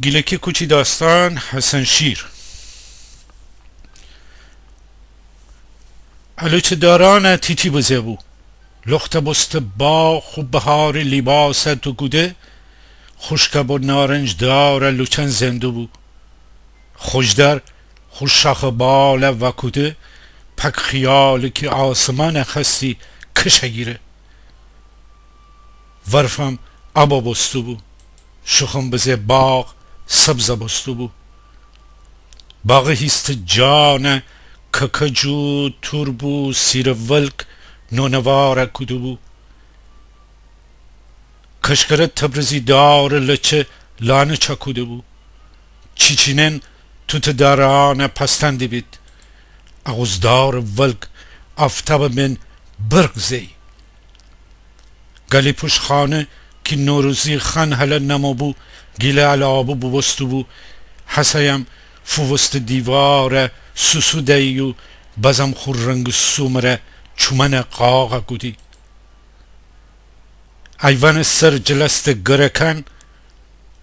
گیلکی کوچی داستان حسن شیر. الوچه داران تیتی بزه بو لخت بست با خوب بهار لیباس تو گوده خوشکب و نارنج دار لوچن زندو بو خوشدر خوش شاخ بال وکوده پک خیال که آسمان خستی کشگیره ورفم ابا بستو بو شخم بزه باغ سبز بستو بو باغ هیست جان ککجو توربو سیر ولک نونوار کدو بو کشکره تبرزی دار لچه لانه چکوده بو چیچینن توت داران پستندی بید اغزدار ولک افتاب من برگ زی گلی پوش خانه که نوروزی خان هل نمو بو گیله علابو بو بستو بو حسیم فوست دیوار سوسو دیو بزم خور رنگ سومره چومن قاقا گودی ایوان سر جلست گرکن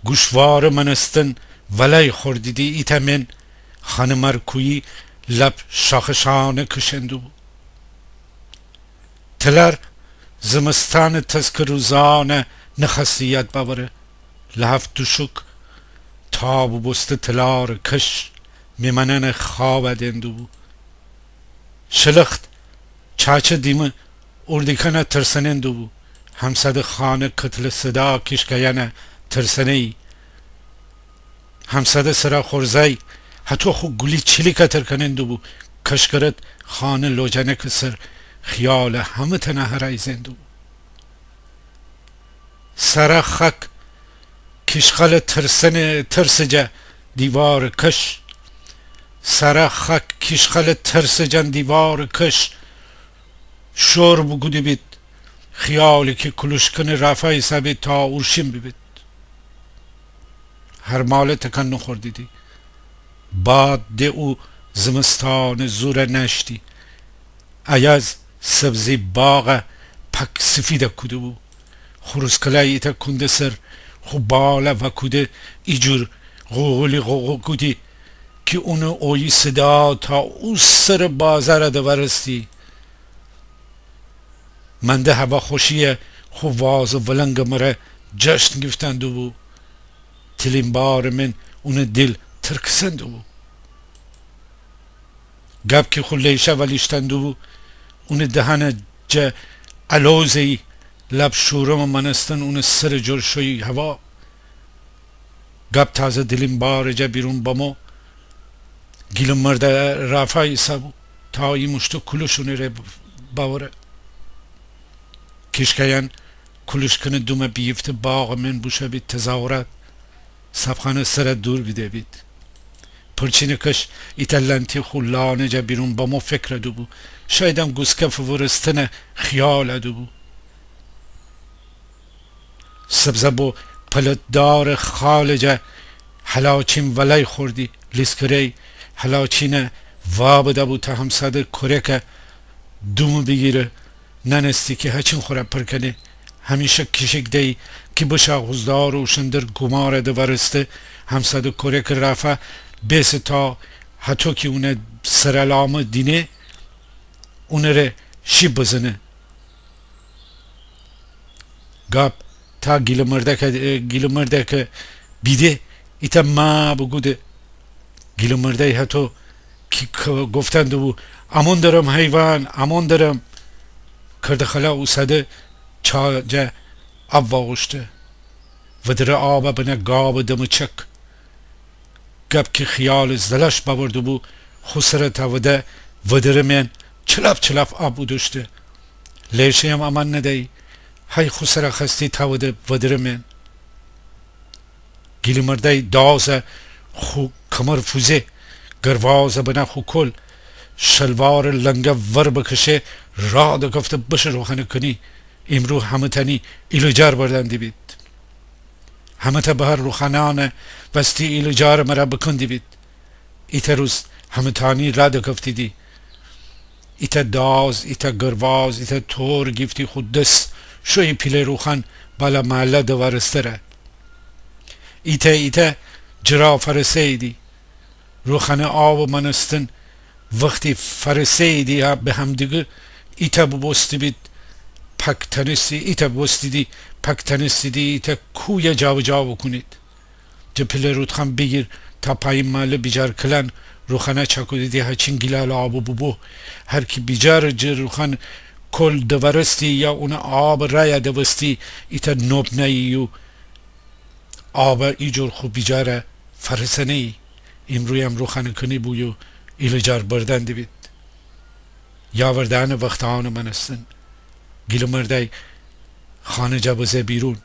گوشوار منستن ولای خوردیدی ایتا من خانمار کویی لب شاخشانه کشندو تلر زمستان تذکروزانه نخستیت باوره لحف دوشک تابو بست تلار کش میمنن خواب دندو بو شلخت چاچه دیمه اردیکنه ترسنندو بو همسد خانه کتل صدا کشکیانه ترسنه ای همسد سرا خورزای حتی خو گلی چلی که ترکنندو بو کشکرت خانه لوجنه کسر خیال همه تنه هرای زندو بو سرا خک کشخال ترسنه ترسجه دیوار کش سرا خک کشخال ترسجن دیوار کش شور بگودی بید خیالی که کلوشکن رفعی سبید تا اورشیم بید هر مال تکن نخوردیدی باد ده او زمستان زور نشتی ایاز سبزی باغ پک سفیده کده بو خروسکلای ایتا کنده سر خوباله و کده ایجور غوغولی غوغو کدی که اونو اوی صدا تا او سر بازار دورستی منده هوا خوشیه خواز و ولنگ مره جشن گفتندو بو تلیم بار من اون دل ترکسندو بو گب که خلیشه ولیشتندو بو اون دهن جه علوزی لب شورم منستن اون سر جرشوی هوا گب تازه دلیم بار جه بیرون بامو گیلم مرده رفعی سبو تا ای مشتو کلوشونی ره باوره کشکیان کلوشکن دوم بیفت باغ من بوشه بید تظاهرات سبخانه سر دور بیده بید پرچین کش ایتالنتی خولانه جا بیرون با ما فکر دو بو شایدم گوسکف ورستن خیال دو بو سبزه بو پلتدار خالجه حلاچین ولای خوردی لیسکری حلاچین وابده بو تا همساده کرک دوم بگیره ننستی که هچین خوره پرکنه همیشه کشک دی که بشه غزدار و شندر گماره ده ورسته همساده کرک رفه بیس تا حتی که اونه سرالامه دینه اونه ره شیب بزنه گاب تا گیلمرده که بیده ایتا ما بگوده گیلمرده حتی که گفتنده بو امان دارم حیوان امان دارم کرده خلا او سده چاجه آب واغشته و در آب بنا گاب دم چک گب که خیال زلش باورده بو خسره تاوده و در من چلف آب بودشته لیشه هم امان ندهی های خسره خستی تاوده و در من گیلی مرده دازه خو کمر فوزه گروازه بنا خو کل شلوار لنگه ور بکشه را ده گفته بشه روخانه کنی امرو همه تنی ایلوجار بردن بید همه تا بهر روخانانه وستی ایلوجار مرا بکندی بید ایتا روز همه تانی را ده گفتی دی ایتا داز ایتا گرواز ایتا تور گفتی خود دست شوی پیل روخان بالا محله دوارسته را ایتا جرا فرسیدی روخانه آب منستن وقتی فرسیدی به هم دیگه ایتا ببستی بید پک تنستی ایتا ببستیدی پک تنستیدی ایتا کویا جاو کنید جپل رودخان بگیر تا پایین ماله بیجار کلن روخانه چاکو دیدی هچین گلال آب ببو هر کی بیجار جر روخان کل دورستی یا اون آب رای دوستی ایتا نوب نیو آب ایجور خوب بیجاره فرسنه ای امروی هم روخانه کنی بویو ایل جار بردن دیبید یاوردن وقت آن منستن گیل مرده خانه جبزه بیرون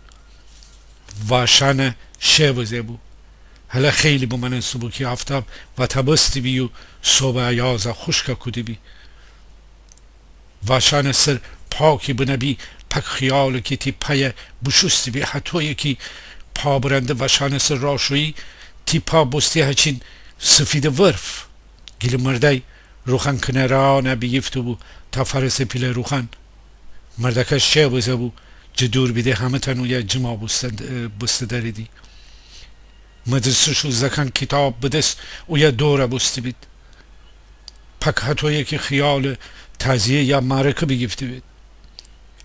واشان شبزه بو هلا خیلی با من صبح که آفتاب و تبستی بیو صبح یازا خوشکا کدی بی واشان سر پاکی بنبی پک خیال که تی پای بشستی بی حتی یکی پا برنده واشان سر راشویی تی پا بستی هچین سفید ورف گیل مرده روخان کنرانه بیفتو بو تا فرس پیل روخان مردکش شبزه بو جدور بیده همه تنوی جمع بسته داریدی مدرسه شو زکن کتاب بدست و یا دوره بسته بید پک حتی یکی خیال تازیه یا معرکه بگیفته بید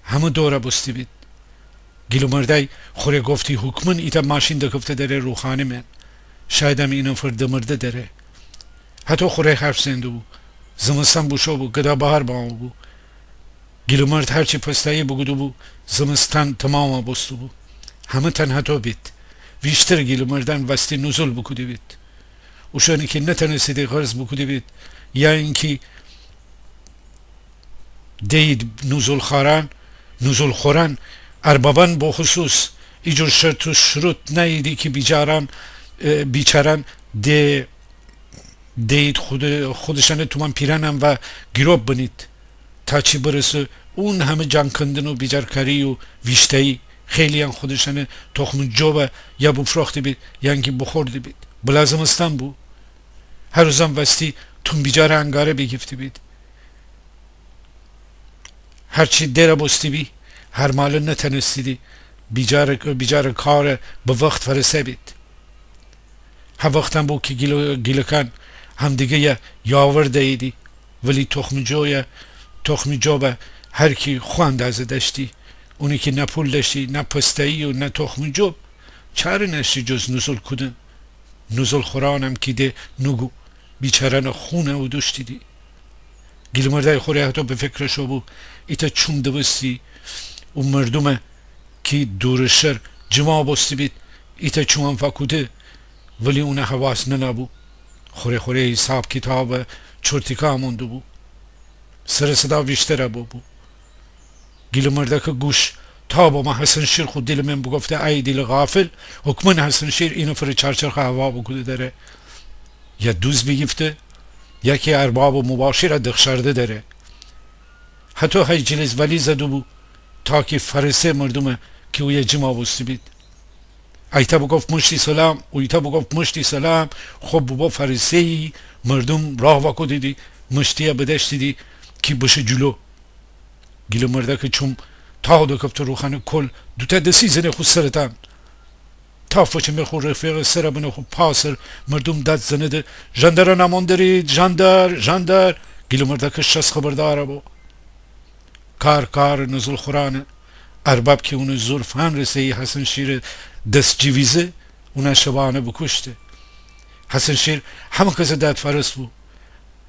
همه دوره بسته بید گیلو مرده خوره گفتی حکمن ایتا ماشین دکفته داره روخانه من شاید هم اینو فرد مرده داره حتی خوره حرف زنده بو زمستان بوشو بو گدا بهار با بو گیلو مرد هرچی پستایی بگودو بو زمستان تمام بستو بو همه تنها تو بید بیشتر گیلو مردن وستی نزول بکودی بید اوشانی که نتنسیدی غرز بکودی بید یا اینکه دید نزول خوران اربابان با خصوص ایجور شرط و شروط نیدی که بیچارن دید خودشان تو من پیرنم و گیروب بنید تا چی برسه اون همه جان کندن و بیجارکاری و ویشتایی خیلی هم خودشان تخم جوبه یا بفروخته بید یا اینکه بخورده بید بلازمستان بو هر روزم وستی تون بیجار انگاره بگیفته بید هرچی دیر بستی بی هر مال نتنستیدی بیجار کار به وقت فرسه بید هر وقتم بو که گیلکن هم دیگه یاورده ایدی ولی تخم جوبه هر کی خواند از داشتی اونی که نه پول داشتی نه پستایی و نه تخم جوب چاره نشتی جز نزول کدن نزول خورانم که ده نگو بیچارن خونه و دوشتی دی گیل مرده خوره حتی به فکرشو بو ایتا چون دوستی و مردم که دورشر جمع بستی بید ایتا چون فکوده ولی اون حواس ننبو خوره حساب کتاب چرتیکا مونده بو سر صدا بیشتره بو گیل مرده که گوش تا با ما حسن شیر خود دل من بگفته ای دل غافل حکمن حسن شیر اینو فر چرچرخ هوا بکده داره یا دوز بگیفته یکی ارباب و مباشر دخشرده داره حتی های جلیز ولی زدو بو تا که فرسه مردمه که اوی جمع بستی بید ایتا بگفت مشتی سلام ایتا بگفت مشتی سلام خب با فرسه ای مردم راه واکو دیدی مشتی بدشت دیدی کی بشه جلو گیل مرده که چون تا دو کفت روخانه کل دوتا دستی زنه خود سرتن تا فچه میخور رفیق سر بنه خود پاسر مردم داد زنه ده جندر نمان دارید جندر گیل مرده که شست خبرداره بو کار نزول خورانه ارباب که اون زلفان رسه حسن شیر دست جویزه اون شبانه بکشته حسن شیر همه کس داد فرس بو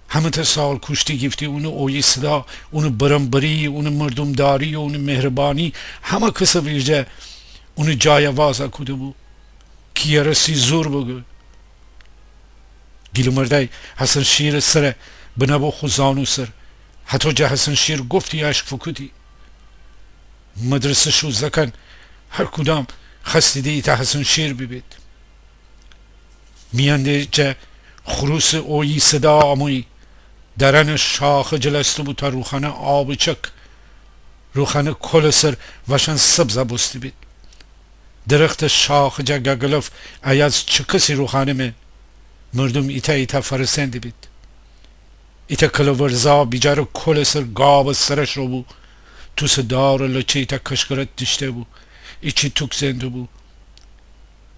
همه تا سال کشتی گفتی اون اوی صدا اون برنبری اون مردمداری اون مهربانی همه کس ویرجه اون جای وازا کده بو کیه رسی زور بگو گیلو مرده حسن شیر سره بنابو خوزانو سر حتی جا حسن شیر گفتی عشق فکودی مدرسه شو زکن هر کدام خستیدی تا حسن شیر ببید میانده جا خروس اوی صدا آموی درن شاخ جلسته بود تا روخانه آب چک روخانه کل سر وشن سبزه بستی بید درخت شاخ جا گگلف ایاز چه کسی روخانه من مردم ایتا فرسنده بید ایتا کلورزا بیجار کل سر گاب سرش رو بو تو صدار لچه ایتا کشکرت دشته بو ایچی توک زنده بو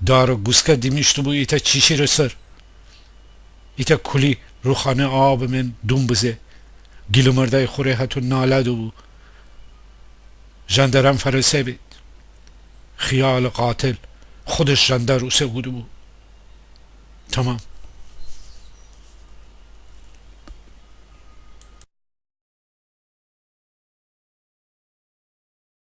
دارو گوسکه دیمیشتو بو ایتا چیشی رسر ایتا کلی روخانه آب من دوم بزه گیلمرده خوره هتو نالدو بو جندرم فرسه بید خیال قاتل خودش جنده روسه بودو بو تمام